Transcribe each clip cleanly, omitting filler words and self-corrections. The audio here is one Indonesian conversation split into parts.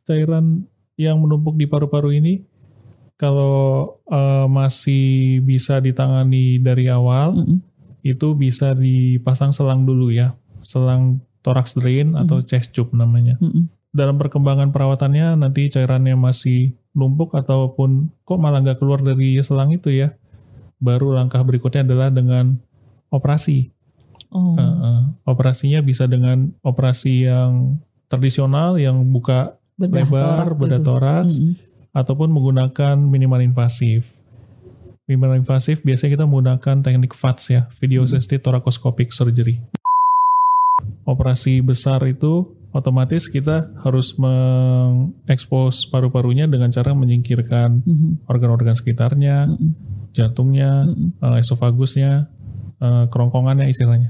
cairan yang menumpuk di paru-paru ini kalau masih bisa ditangani dari awal, itu bisa dipasang selang dulu ya, selang thorax drain atau chest tube namanya. Dalam perkembangan perawatannya nanti cairannya masih numpuk ataupun kok malah nggak keluar dari selang itu ya, baru langkah berikutnya adalah dengan operasi. Operasinya bisa dengan operasi yang tradisional yang buka lebar, bedah toraks, ataupun menggunakan minimal invasif. Minimal invasif biasanya kita menggunakan teknik VATS ya, Video Assisted Thoracoscopic Surgery. Operasi besar itu otomatis kita harus mengekspos paru-parunya dengan cara menyingkirkan organ-organ sekitarnya, jantungnya, esofagusnya, kerongkongannya istilahnya.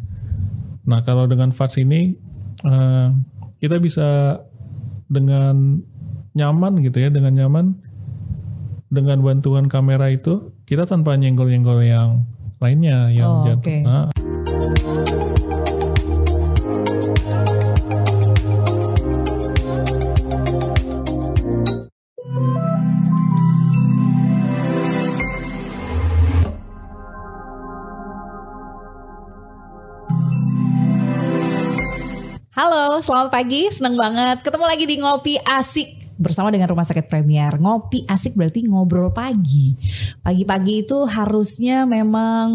Nah kalau dengan VATS ini kita bisa dengan nyaman gitu ya, dengan bantuan kamera itu kita tanpa nyenggol-nyenggol yang lainnya yang jantung. Nah, Halo, selamat pagi. Senang banget ketemu lagi di Ngopi Asik bersama dengan Rumah Sakit Premier. Ngopi Asik berarti ngobrol pagi. Pagi-pagi itu harusnya memang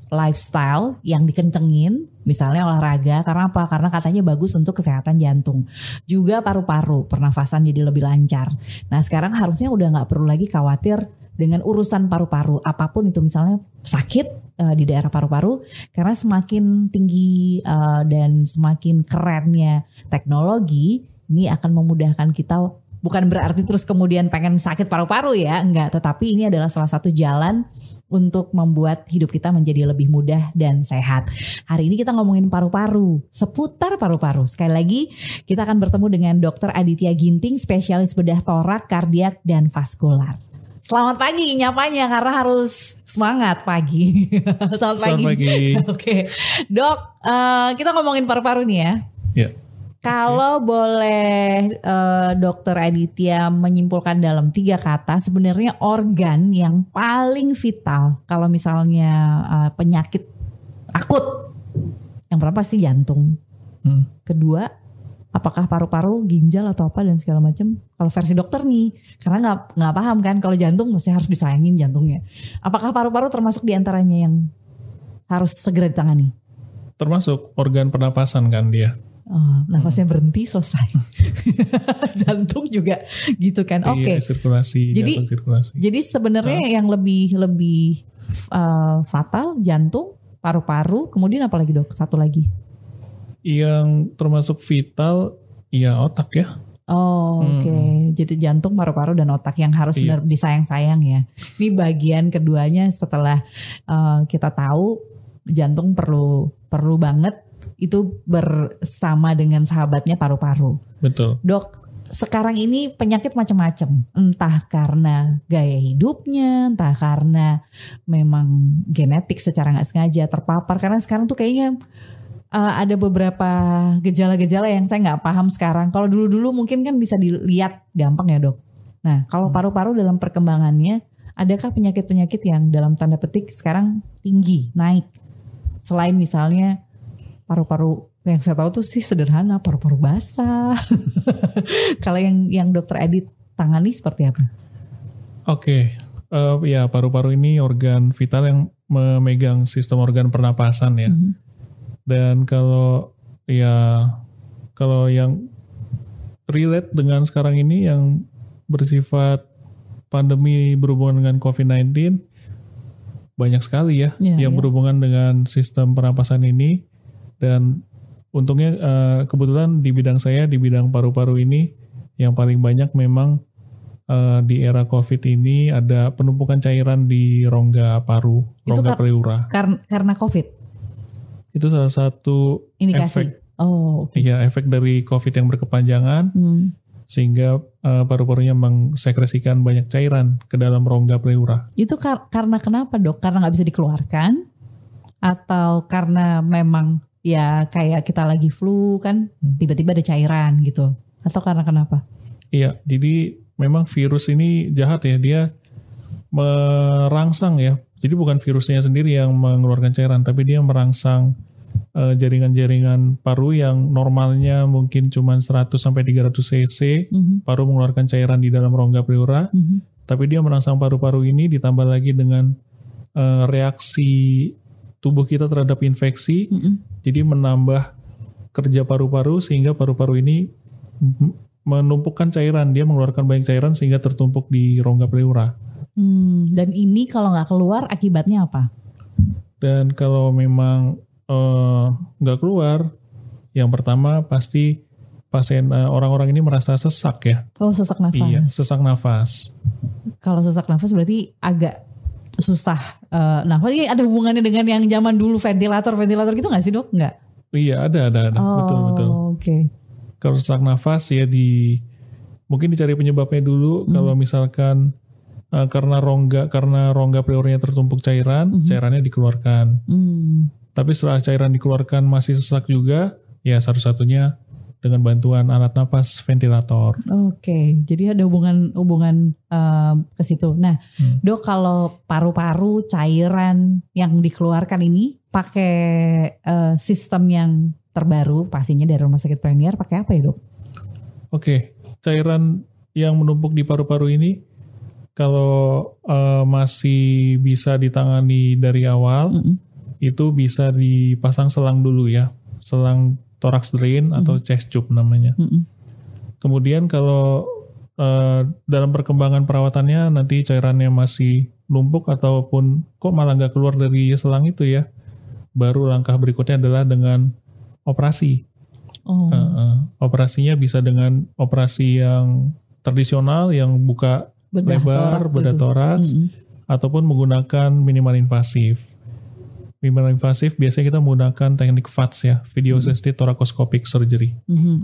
lifestyle yang dikencengin, misalnya olahraga. Karena apa? Karena katanya bagus untuk kesehatan jantung. Juga paru-paru, pernafasan jadi lebih lancar. Nah sekarang harusnya udah gak perlu lagi khawatir dengan urusan paru-paru. Apapun itu, misalnya sakit di daerah paru-paru, karena semakin tinggi dan semakin kerennya teknologi, ini akan memudahkan kita. Bukan berarti terus kemudian pengen sakit paru-paru ya, enggak. Tetapi ini adalah salah satu jalan untuk membuat hidup kita menjadi lebih mudah dan sehat. Hari ini kita ngomongin paru-paru, seputar paru-paru. Sekali lagi kita akan bertemu dengan Dr. Aditya Ginting, spesialis bedah torak, kardiak, dan vaskular. Selamat pagi nyapanya karena harus semangat pagi. Selamat pagi. Oke. Dok, kita ngomongin paru-paru nih ya. Ya. Kalau boleh Dokter Aditya menyimpulkan dalam 3 kata, sebenarnya organ yang paling vital kalau misalnya penyakit akut, yang pertama pasti jantung. Kedua, apakah paru-paru, ginjal atau apa dan segala macam. Kalau versi dokter nih, karena nggak paham kan, kalau jantung mesti harus disayangin jantungnya. Apakah paru-paru termasuk diantaranya yang harus segera ditangani? Termasuk organ pernapasan kan dia. Nafasnya berhenti selesai. Jantung juga gitu kan. Oke. Sirkulasi. Jadi sebenarnya yang lebih fatal jantung, paru-paru, kemudian apa lagi dok? Satu lagi. Yang termasuk vital ya otak ya. Oke. Jadi jantung, paru-paru, dan otak yang harus benar disayang-sayang ya. Ini bagian keduanya setelah kita tahu jantung perlu banget itu bersama dengan sahabatnya paru-paru. Betul. Dok, sekarang ini penyakit macam-macam. Entah karena gaya hidupnya, entah karena memang genetik secara nggak sengaja terpapar. Karena sekarang tuh kayaknya ada beberapa gejala-gejala yang saya nggak paham sekarang. Kalau dulu-dulu mungkin kan bisa dilihat gampang ya dok. Nah kalau paru-paru dalam perkembangannya, adakah penyakit-penyakit yang dalam tanda petik sekarang tinggi, naik? Selain misalnya paru-paru yang saya tahu tuh sih sederhana, paru-paru basah. Kalau yang dokter Adit tangani seperti apa? Oke. Ya paru-paru ini organ vital yang memegang sistem organ pernapasan ya. Dan kalau yang relate dengan sekarang ini yang bersifat pandemi berhubungan dengan COVID-19 banyak sekali ya yang berhubungan dengan sistem pernapasan ini. Dan untungnya kebetulan di bidang saya, di bidang paru-paru ini yang paling banyak memang di era COVID ini ada penumpukan cairan di rongga paru, rongga pleura. Karena COVID? Itu salah satu indikasi. Efek. Iya, efek dari COVID yang berkepanjangan sehingga paru-parunya mengsekresikan banyak cairan ke dalam rongga pleura. Itu karena kenapa dok? Karena nggak bisa dikeluarkan atau karena memang ya kayak kita lagi flu kan tiba-tiba ada cairan gitu, atau karena kenapa? Iya, jadi memang virus ini jahat ya, dia merangsang ya. Jadi bukan virusnya sendiri yang mengeluarkan cairan, tapi dia merangsang jaringan-jaringan paru yang normalnya mungkin cuma 100 sampai 300 cc, paru mengeluarkan cairan di dalam rongga pleura, tapi dia merangsang paru-paru ini ditambah lagi dengan reaksi tubuh kita terhadap infeksi, jadi menambah kerja paru-paru sehingga paru-paru ini menumpukan cairan, dia mengeluarkan banyak cairan sehingga tertumpuk di rongga pleura. Dan ini kalau nggak keluar akibatnya apa? Dan kalau memang nggak keluar, yang pertama pasti pasien orang-orang ini merasa sesak ya. Oh, sesak nafas. Iya, sesak nafas. Kalau sesak nafas berarti agak susah nafas. Ini ada hubungannya dengan yang zaman dulu ventilator gitu nggak sih dok? Nggak? Iya, ada. Oh, betul. Oke. Kalau sesak nafas ya mungkin dicari penyebabnya dulu. Kalau misalkan karena rongga pleuranya tertumpuk cairannya dikeluarkan. Tapi setelah cairan dikeluarkan masih sesak juga, ya satu-satunya dengan bantuan alat napas ventilator. Oke, jadi ada hubungan ke situ. Nah, dok, kalau paru-paru cairan yang dikeluarkan ini pakai sistem yang terbaru pastinya dari Rumah Sakit Premier, pakai apa ya dok? Oke, cairan yang menumpuk di paru-paru ini kalau masih bisa ditangani dari awal, itu bisa dipasang selang dulu ya, selang thorax drain atau chest tube namanya. Kemudian kalau dalam perkembangan perawatannya nanti cairannya masih numpuk ataupun kok malah nggak keluar dari selang itu ya, baru langkah berikutnya adalah dengan operasi. Operasinya bisa dengan operasi yang tradisional yang buka lebar bedah toraks, ataupun menggunakan minimal invasif. Minimal invasif biasanya kita menggunakan teknik VATS ya, Video Assisted Thoracoscopic Surgery.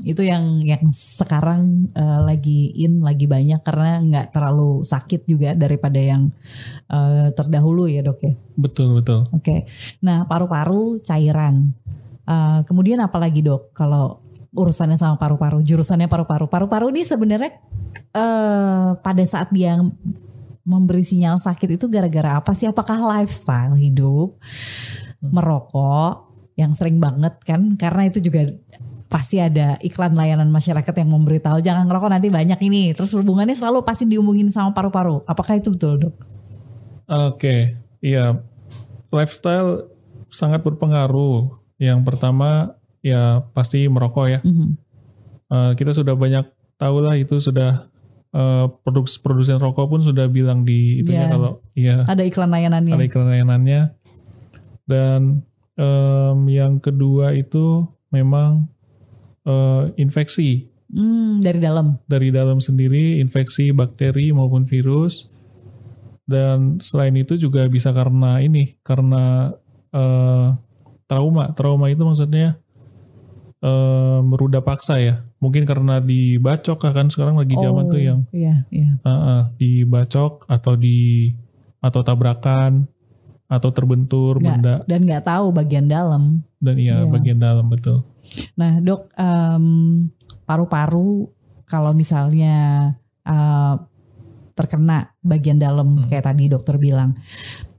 Itu yang sekarang lagi banyak karena nggak terlalu sakit juga daripada yang terdahulu ya dok ya. Betul. Oke. Nah, paru-paru cairan. Kemudian apa lagi dok kalau urusannya sama paru-paru, jurusannya paru-paru. Paru-paru ini sebenarnya pada saat dia memberi sinyal sakit itu gara-gara apa sih? Apakah lifestyle hidup, merokok yang sering banget kan? Karena itu juga pasti ada iklan layanan masyarakat yang memberitahu jangan ngerokok nanti banyak ini. Terus hubungannya selalu pasti dihubungin sama paru-paru. Apakah itu betul dok? Oke, iya. Lifestyle sangat berpengaruh. Yang pertama ya pasti merokok ya. Kita sudah banyak tahu lah itu sudah produsen rokok pun sudah bilang di itunya kalau ya ada iklan layanannya. Dan yang kedua itu memang infeksi dari dalam sendiri, infeksi bakteri maupun virus. Dan selain itu juga bisa karena trauma itu maksudnya meruda paksa ya. Mungkin karena dibacok kan sekarang lagi zaman tuh yang dibacok atau tabrakan atau terbentur benda dan nggak tahu bagian dalam. Dan bagian dalam betul. Nah dok, paru-paru kalau misalnya terkena bagian dalam kayak tadi dokter bilang,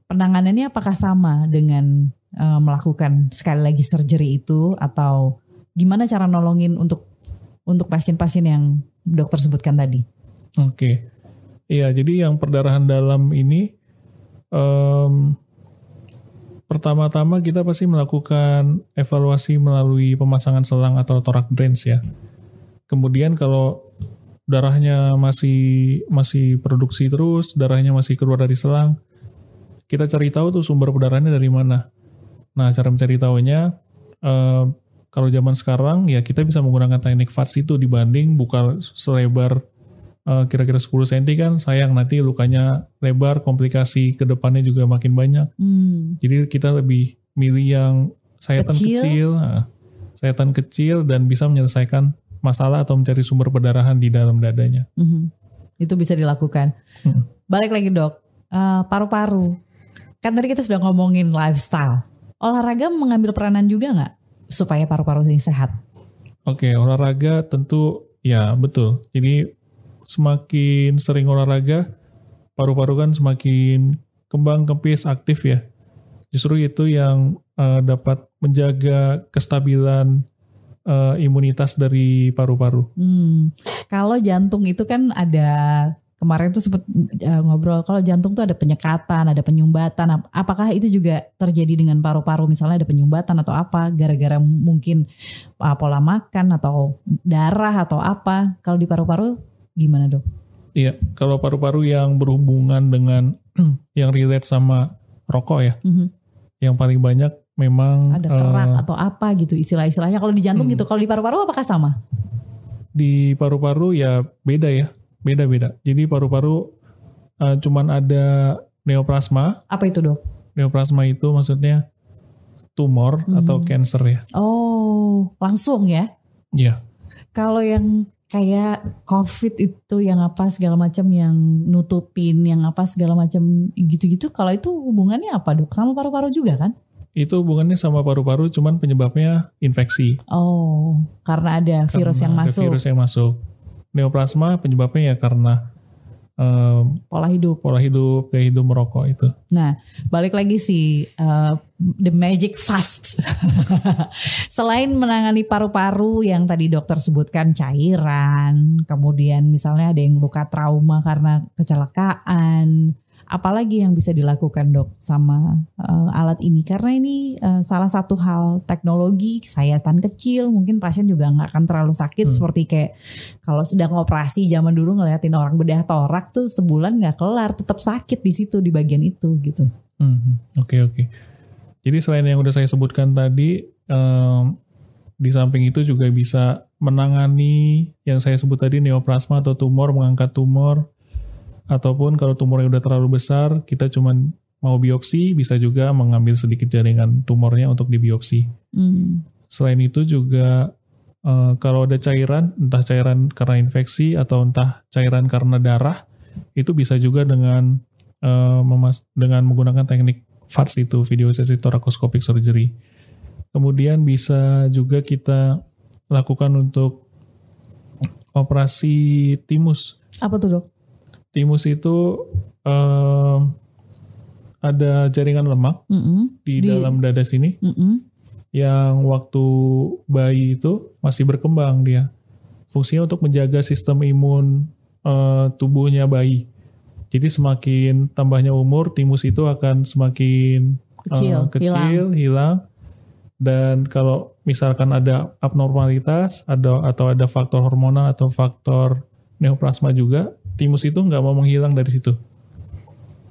penanganannya apakah sama dengan melakukan sekali lagi surgery itu atau gimana cara nolongin untuk pasien-pasien yang dokter sebutkan tadi? Oke. Iya, jadi yang perdarahan dalam ini pertama-tama kita pasti melakukan evaluasi melalui pemasangan selang atau thorax drains ya. Kemudian kalau darahnya masih produksi terus, darahnya masih keluar dari selang, kita cari tahu tuh sumber perdarahannya dari mana. Nah, cara mencari tahunya kalau zaman sekarang ya kita bisa menggunakan teknik VATS itu dibanding buka selebar kira-kira 10 cm kan sayang nanti lukanya lebar, komplikasi ke depannya juga makin banyak. Jadi kita lebih milih yang sayatan kecil dan bisa menyelesaikan masalah atau mencari sumber perdarahan di dalam dadanya. Itu bisa dilakukan. Balik lagi dok, paru-paru. Kan tadi kita sudah ngomongin lifestyle. Olahraga mengambil peranan juga nggak supaya paru-paru ini sehat? Oke, olahraga tentu ya betul. Jadi semakin sering olahraga, paru-paru kan semakin kembang kempis aktif ya. Justru itu yang dapat menjaga kestabilan imunitas dari paru-paru. Kalau jantung itu kan ada, kemarin tuh sempat ngobrol, kalau jantung tuh ada penyekatan, ada penyumbatan. Apakah itu juga terjadi dengan paru-paru? Misalnya ada penyumbatan atau apa, gara-gara mungkin pola makan atau darah atau apa. Kalau di paru-paru gimana dok? Iya, kalau paru-paru yang berhubungan dengan yang relate sama rokok ya, yang paling banyak memang ada kerak atau apa gitu istilah-istilahnya. Kalau di jantung gitu, kalau di paru-paru apakah sama? Di paru-paru ya beda ya. Beda-beda. Jadi paru-paru cuman ada neoplasma. Apa itu dok? Neoplasma itu maksudnya tumor atau cancer ya. Oh, langsung ya? Iya. Kalau yang kayak COVID itu yang apa segala macam, yang nutupin, yang apa segala macam gitu-gitu, kalau itu hubungannya apa dok? Sama paru-paru juga kan? Itu hubungannya sama paru-paru, cuman penyebabnya infeksi. Oh, karena ada virus yang masuk. Ada virus yang masuk. Neoplasma penyebabnya ya karena pola hidup, gaya hidup merokok itu. Nah, balik lagi sih the magic fast. Selain menangani paru-paru yang tadi dokter sebutkan cairan, kemudian misalnya ada yang luka trauma karena kecelakaan, apalagi yang bisa dilakukan dok sama alat ini? Karena ini salah satu hal teknologi, sayatan kecil, mungkin pasien juga nggak akan terlalu sakit seperti kayak kalau sedang operasi zaman dulu ngeliatin orang bedah torak tuh sebulan nggak kelar, tetap sakit di situ di bagian itu gitu. Oke. Jadi selain yang udah saya sebutkan tadi, di samping itu juga bisa menangani yang saya sebut tadi neoplasma atau tumor, mengangkat tumor. Ataupun kalau tumornya udah terlalu besar, kita cuman mau biopsi, bisa juga mengambil sedikit jaringan tumornya untuk dibiopsi. Selain itu juga kalau ada cairan, entah cairan karena infeksi atau entah cairan karena darah, itu bisa juga dengan menggunakan teknik VATS itu, video assisted thoracostomic surgery. Kemudian bisa juga kita lakukan untuk operasi timus. Apa tuh dok? Timus itu ada jaringan lemak di dalam dada sini yang waktu bayi itu masih berkembang dia. Fungsinya untuk menjaga sistem imun tubuhnya bayi. Jadi semakin tambahnya umur, timus itu akan semakin kecil, hilang. Dan kalau misalkan ada abnormalitas atau ada faktor hormonal atau faktor neoplasma juga, timus itu nggak mau menghilang dari situ.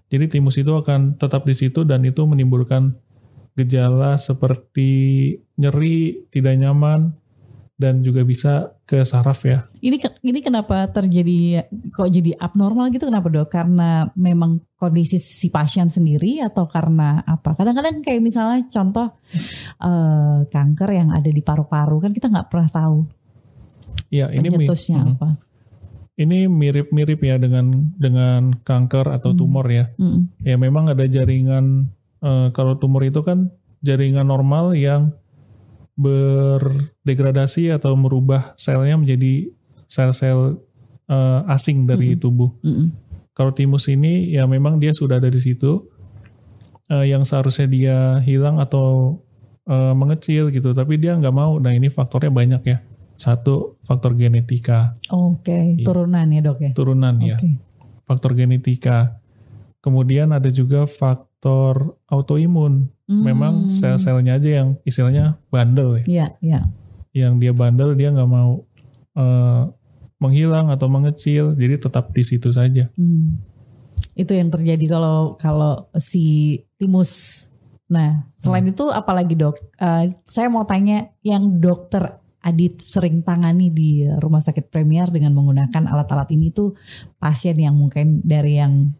Jadi timus itu akan tetap di situ dan itu menimbulkan gejala seperti nyeri, tidak nyaman, dan juga bisa ke saraf ya. Ini kenapa terjadi, kok jadi abnormal gitu, kenapa dok? Karena memang kondisi si pasien sendiri atau karena apa? Kadang-kadang kayak misalnya contoh kanker yang ada di paru-paru, kan kita nggak pernah tahu pencetusnya apa. Ini mirip-mirip ya dengan kanker atau tumor ya. Ya memang ada jaringan, kalau tumor itu kan jaringan normal yang berdegradasi atau merubah selnya menjadi sel-sel asing dari tubuh. Kalau timus ini ya memang dia sudah ada di situ, yang seharusnya dia hilang atau mengecil gitu, tapi dia nggak mau. Nah ini faktornya banyak ya. Satu, faktor genetika. Oke. Turunan ya dok ya? Turunan ya. Faktor genetika. Kemudian ada juga faktor autoimun. Memang sel-selnya aja yang istilahnya bandel ya. Iya. Yang dia bandel, dia nggak mau menghilang atau mengecil, jadi tetap di situ saja. Itu yang terjadi kalau si timus. Nah, selain itu apalagi dok? Saya mau tanya yang dokter Adit sering tangani di Rumah Sakit Premier dengan menggunakan alat-alat ini tuh pasien yang mungkin dari yang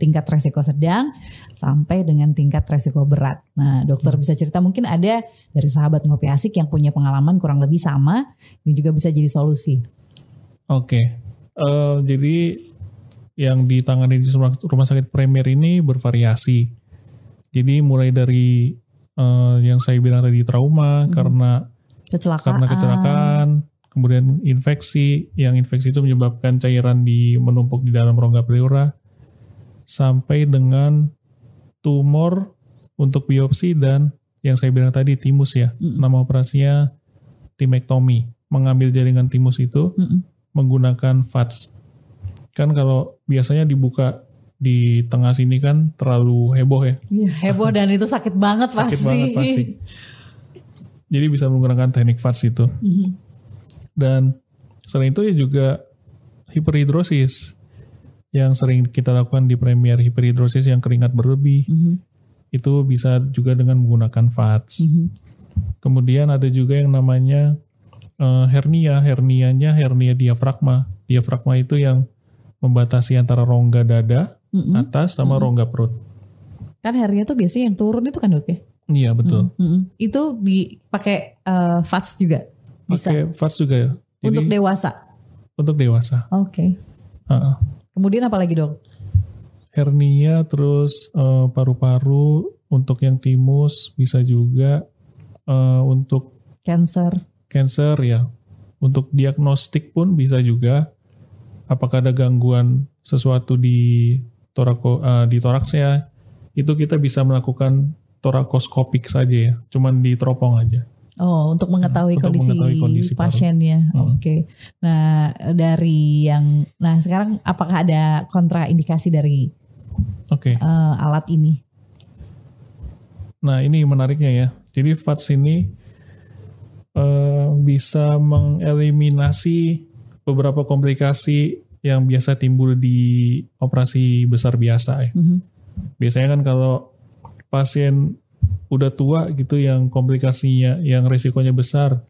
tingkat resiko sedang sampai dengan tingkat resiko berat. Nah dokter bisa cerita, mungkin ada dari sahabat Ngopi Asik yang punya pengalaman kurang lebih sama, ini juga bisa jadi solusi. Oke. Jadi yang ditangani di Rumah Sakit Premier ini bervariasi. Jadi mulai dari yang saya bilang tadi trauma karena kecelakaan, kemudian infeksi, yang infeksi itu menyebabkan cairan menumpuk di dalam rongga pleura, sampai dengan tumor untuk biopsi dan yang saya bilang tadi timus ya. Nama operasinya timektomi, mengambil jaringan timus itu menggunakan VATS. Kan kalau biasanya dibuka di tengah sini kan terlalu heboh ya. Iya, heboh dan itu sakit banget pasti. Sakit banget pasti. Jadi bisa menggunakan teknik VATS itu. Dan selain itu ya juga hiperhidrosis yang sering kita lakukan di Premier, hiperhidrosis yang keringat berlebih. Itu bisa juga dengan menggunakan VATS. Kemudian ada juga yang namanya hernianya hernia diafragma. Diafragma itu yang membatasi antara rongga dada atas sama rongga perut. Kan hernia tuh biasanya yang turun itu kan, Dok ya? Iya, betul. Itu dipakai VATS juga? Bisa? Pakai VATS juga ya. Jadi, untuk dewasa? Untuk dewasa. Oke. Kemudian apa lagi, Dok? Hernia, terus paru-paru, untuk yang timus bisa juga, untuk cancer ya. Untuk diagnostik pun bisa juga. Apakah ada gangguan sesuatu di toraksnya, itu kita bisa melakukan torakoskopik saja ya, cuman diteropong aja. Oh, untuk mengetahui kondisi pasiennya. Oke. Nah, sekarang apakah ada kontraindikasi dari alat ini? Nah, ini menariknya ya. Jadi VATS ini bisa mengeliminasi beberapa komplikasi yang biasa timbul di operasi besar biasa ya. Biasanya kan kalau pasien udah tua gitu yang komplikasinya, yang resikonya besar,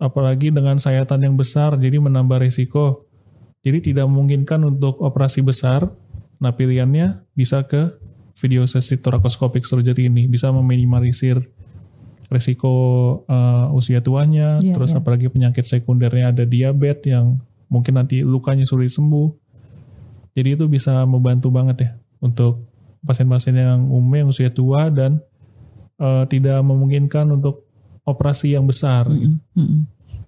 apalagi dengan sayatan yang besar, jadi menambah resiko. Jadi tidak memungkinkan untuk operasi besar. Nah, pilihannya bisa ke video session thoracoskopik surgery ini, bisa meminimalisir resiko usia tuanya, terus apalagi penyakit sekundernya ada diabetes yang mungkin nanti lukanya sulit sembuh. Jadi itu bisa membantu banget ya untuk pasien-pasien yang umumnya yang usia tua dan tidak memungkinkan untuk operasi yang besar.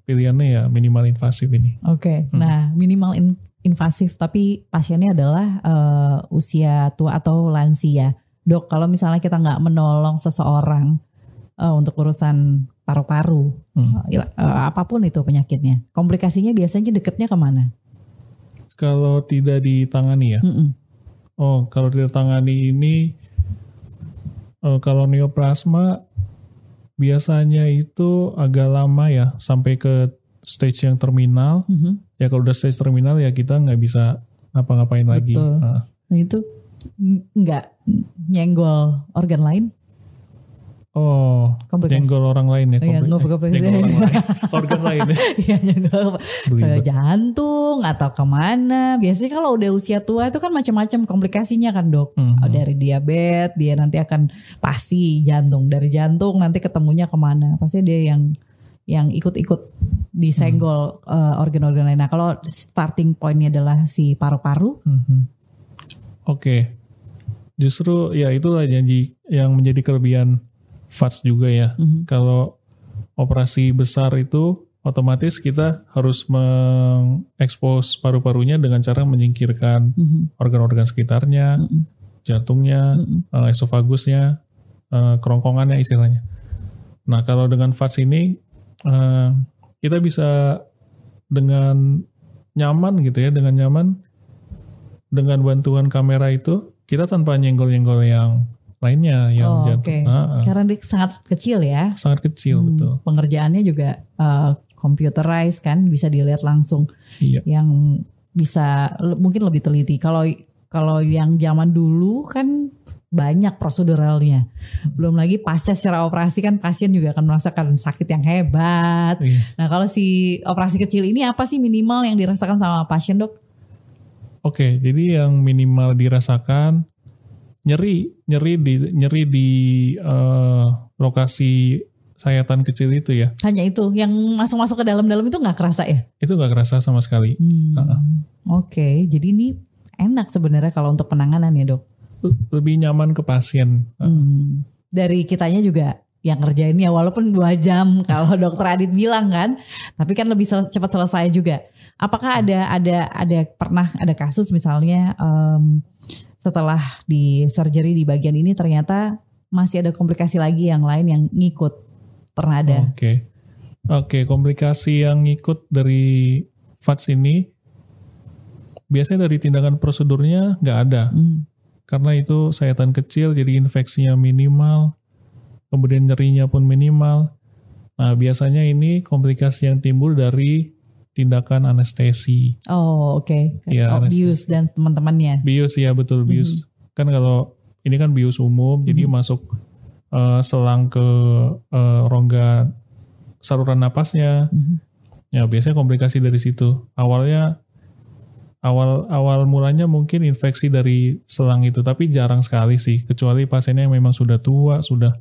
Pilihannya ya minimal invasif ini. Oke. Nah, minimal invasif tapi pasiennya adalah usia tua atau lansia. Dok, kalau misalnya kita nggak menolong seseorang untuk urusan paru-paru, apapun itu penyakitnya, komplikasinya biasanya deketnya kemana? Kalau tidak ditangani ya? Kalau tidak ditangani ini, kalau neoplasma biasanya itu agak lama ya, sampai ke stage yang terminal. Ya kalau udah stage terminal ya kita nggak bisa ngapa-ngapain lagi. Nah itu nggak nyenggol organ lain? Nyenggol orang lain ya. Nyenggol organ lain ya. Iya, nyenggol ke jantung atau kemana. Biasanya kalau udah usia tua itu kan macam-macam komplikasinya kan, Dok. Dari diabetes, dia nanti akan pasti jantung. Dari jantung nanti ketemunya kemana. Pasti dia yang ikut-ikut disenggol organ-organ lain. Nah, kalau starting pointnya adalah si paru-paru. Oke. Justru ya itulah yang menjadi kelebihan VATS juga ya. Kalau operasi besar itu otomatis kita harus mengekspos paru-parunya dengan cara menyingkirkan organ-organ sekitarnya, jantungnya, esofagusnya, kerongkongannya istilahnya. Nah, kalau dengan VATS ini kita bisa dengan nyaman gitu ya, dengan bantuan kamera itu kita tanpa nyenggol-nyenggol yang lainnya yang jantung. Karena dia sangat kecil ya. Sangat kecil, betul. Pengerjaannya juga computerized kan, bisa dilihat langsung. Iya. Yang bisa mungkin lebih teliti. Kalau yang zaman dulu kan banyak proseduralnya. Belum lagi pasca secara operasi kan pasien juga akan merasakan sakit yang hebat. Nah, kalau si operasi kecil ini apa sih minimal yang dirasakan sama pasien, Dok? Oke, jadi yang minimal dirasakan nyeri di lokasi sayatan kecil itu ya. Hanya itu yang masuk ke dalam-dalam itu nggak kerasa ya? Itu nggak kerasa sama sekali. Oke, jadi ini enak sebenarnya kalau untuk penanganan ya, Dok. Lebih nyaman ke pasien. Dari kitanya juga yang ngerjainnya walaupun 2 jam kalau dokter Adit bilang kan, tapi kan lebih cepat selesai juga. Apakah pernah ada kasus misalnya setelah di surgery di bagian ini ternyata masih ada komplikasi lagi yang lain yang ngikut? Pernah ada? Oke, komplikasi yang ngikut dari VATS ini biasanya dari tindakan prosedurnya nggak ada. Karena itu sayatan kecil jadi infeksinya minimal, kemudian nyerinya pun minimal. Nah biasanya ini komplikasi yang timbul dari tindakan anestesi. Ya, bius dan teman-temannya. Bius ya betul, bius. Kan kalau ini kan bius umum, jadi masuk selang ke rongga saluran napasnya. Ya biasanya komplikasi dari situ. Awal mulanya mungkin infeksi dari selang itu, tapi jarang sekali sih, kecuali pasiennya yang memang sudah tua, sudah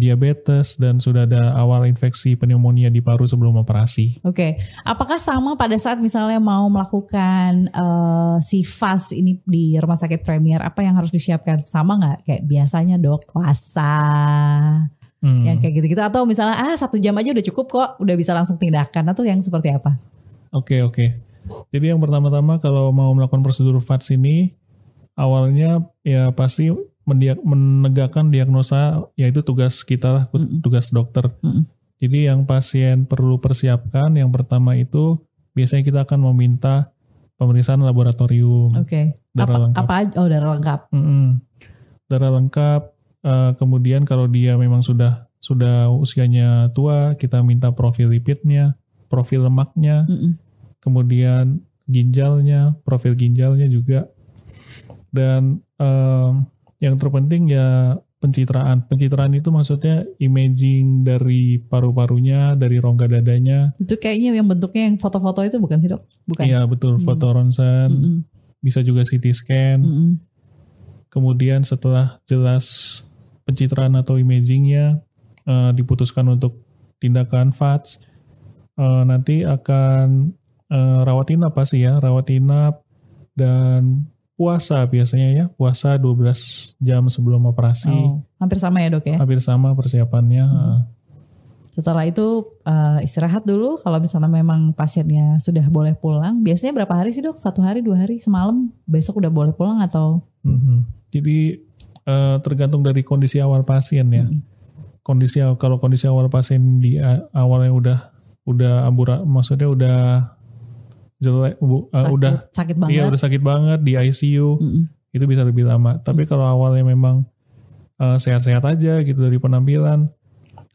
diabetes, dan sudah ada awal infeksi pneumonia di paru sebelum operasi. Apakah sama pada saat misalnya mau melakukan si VATS ini di Rumah Sakit Premier, apa yang harus disiapkan? Sama nggak kayak biasanya dok, puasa, yang kayak gitu-gitu, atau misalnya 1 jam aja udah cukup kok, udah bisa langsung tindakan, atau yang seperti apa? Oke. Jadi yang pertama-tama kalau mau melakukan prosedur VATS ini, awalnya ya pasti menegakkan diagnosa, yaitu tugas kita lah, tugas dokter. Jadi yang pasien perlu persiapkan, yang pertama itu biasanya kita akan meminta pemeriksaan laboratorium. Darah lengkap. Darah lengkap. Darah lengkap. Kemudian kalau dia memang sudah usianya tua, kita minta profil lipidnya, profil lemaknya. Kemudian ginjalnya, profil ginjalnya juga. Dan yang terpenting ya pencitraan. Pencitraan itu maksudnya imaging dari paru-parunya, dari rongga dadanya. Itu kayaknya yang bentuknya yang foto-foto itu bukan sih dok? Bukan? Iya betul, foto ronsen. Bisa juga CT scan. Kemudian setelah jelas pencitraan atau imagingnya, diputuskan untuk tindakan VATS, nanti akan rawat inap pasti ya, rawat inap dan puasa biasanya ya, puasa 12 jam sebelum operasi. Hampir sama ya dok ya? Hampir sama persiapannya. Setelah itu istirahat dulu, kalau misalnya memang pasiennya sudah boleh pulang. Biasanya berapa hari sih dok? 1 hari, 2 hari, semalam, besok udah boleh pulang atau? Jadi tergantung dari kondisi awal pasien ya. Kalau kondisi awal pasien di awalnya udah amburadul, maksudnya udah jelek, udah sakit banget. Iya udah sakit banget di ICU, itu bisa lebih lama. Tapi kalau awalnya memang sehat-sehat aja gitu dari penampilan,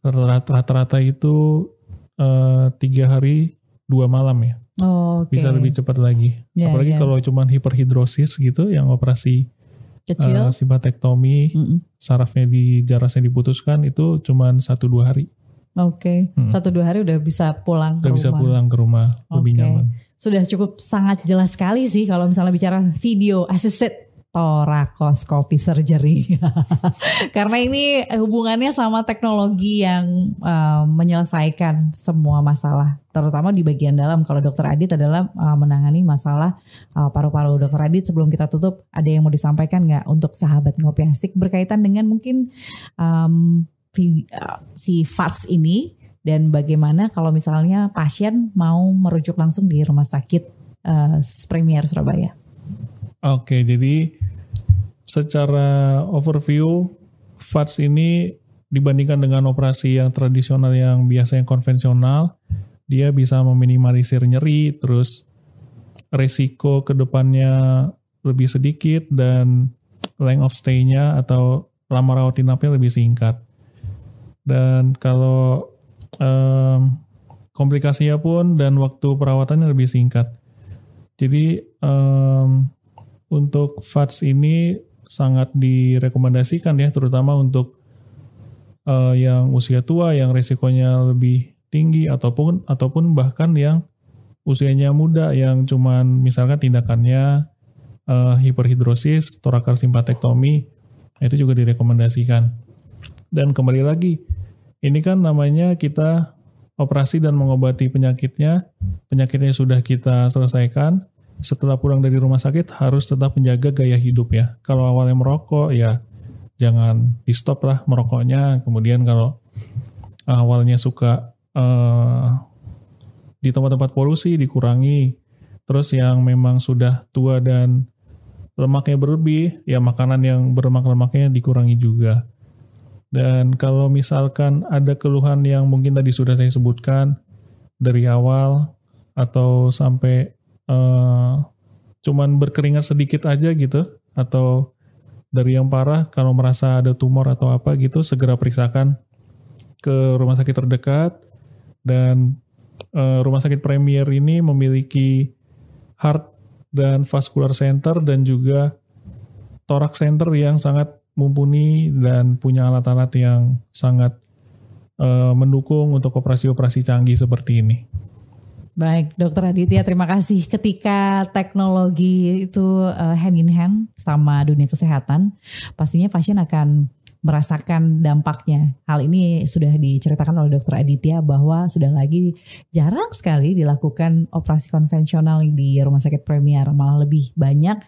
rata-rata itu 3 hari 2 malam ya. Bisa lebih cepat lagi. Apalagi kalau cuman hiperhidrosis gitu, yang operasi kecil, simpatektomi, sarafnya jarasnya diputuskan, itu cuman 1-2 hari. 1-2 hari udah bisa pulang ke rumah. Bisa pulang ke rumah, lebih nyaman. Sudah cukup sangat jelas sekali sih kalau misalnya bicara video assisted thoracostomy surgery. Karena ini hubungannya sama teknologi yang menyelesaikan semua masalah, terutama di bagian dalam. Kalau Dokter Adit adalah menangani masalah paru-paru. Dokter Adit, sebelum kita tutup, ada yang mau disampaikan nggak untuk sahabat Ngopi Asik berkaitan dengan mungkin si VATS ini, dan bagaimana kalau misalnya pasien mau merujuk langsung di Rumah Sakit Premier Surabaya? Jadi secara overview, VATS ini dibandingkan dengan operasi yang tradisional yang biasanya konvensional, dia bisa meminimalisir nyeri, terus resiko ke depannya lebih sedikit, dan length of stay-nya atau lama rawat inapnya lebih singkat. Dan kalau komplikasinya pun dan waktu perawatannya lebih singkat. Jadi untuk VATS ini sangat direkomendasikan ya, terutama untuk yang usia tua, yang resikonya lebih tinggi, ataupun bahkan yang usianya muda, yang cuman misalkan tindakannya hiperhidrosis, torakal simpatektomi, itu juga direkomendasikan. Dan kembali lagi, ini kan namanya kita operasi dan mengobati penyakitnya sudah kita selesaikan. Setelah pulang dari rumah sakit harus tetap menjaga gaya hidup ya. Kalau awalnya merokok ya jangan di stop lah merokoknya. Kemudian kalau awalnya suka di tempat-tempat polusi dikurangi. Terus yang memang sudah tua dan lemaknya berlebih, ya makanan yang berlemak-lemaknya dikurangi juga. Dan kalau misalkan ada keluhan yang mungkin tadi sudah saya sebutkan dari awal atau sampai cuman berkeringat sedikit aja gitu, atau dari yang parah kalau merasa ada tumor atau apa gitu, segera periksakan ke rumah sakit terdekat. Dan rumah sakit Premier ini memiliki heart dan vascular center dan juga thorax center yang sangat mumpuni dan punya alat-alat yang sangat mendukung untuk operasi-operasi canggih seperti ini. Baik, Dr. Aditya, terima kasih. Ketika teknologi itu hand in hand sama dunia kesehatan, pastinya pasien akan merasakan dampaknya. Hal ini sudah diceritakan oleh Dr. Aditya bahwa sudah lagi jarang sekali dilakukan operasi konvensional di Rumah Sakit Premier, malah lebih banyak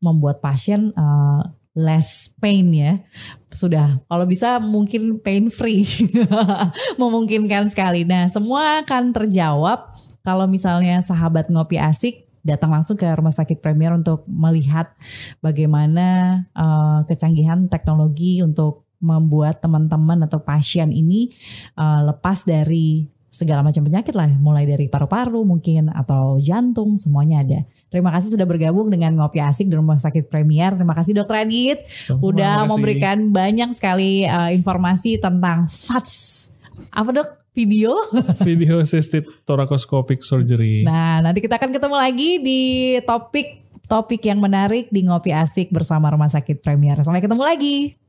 membuat pasien less pain ya. Sudah, kalau bisa mungkin pain free. Memungkinkan sekali. Nah, semua akan terjawab kalau misalnya sahabat Ngopi Asik datang langsung ke Rumah Sakit Premier untuk melihat bagaimana kecanggihan teknologi untuk membuat teman-teman atau pasien ini lepas dari segala macam penyakit lah, mulai dari paru-paru mungkin atau jantung, semuanya ada. Terima kasih sudah bergabung dengan Ngopi Asik di Rumah Sakit Premier. Terima kasih Dr. Adit udah memberikan banyak sekali informasi tentang FATS. Apa dok? Video assisted thoracoscopic surgery. Nah, nanti kita akan ketemu lagi di topik yang menarik di Ngopi Asik bersama Rumah Sakit Premier. Sampai ketemu lagi.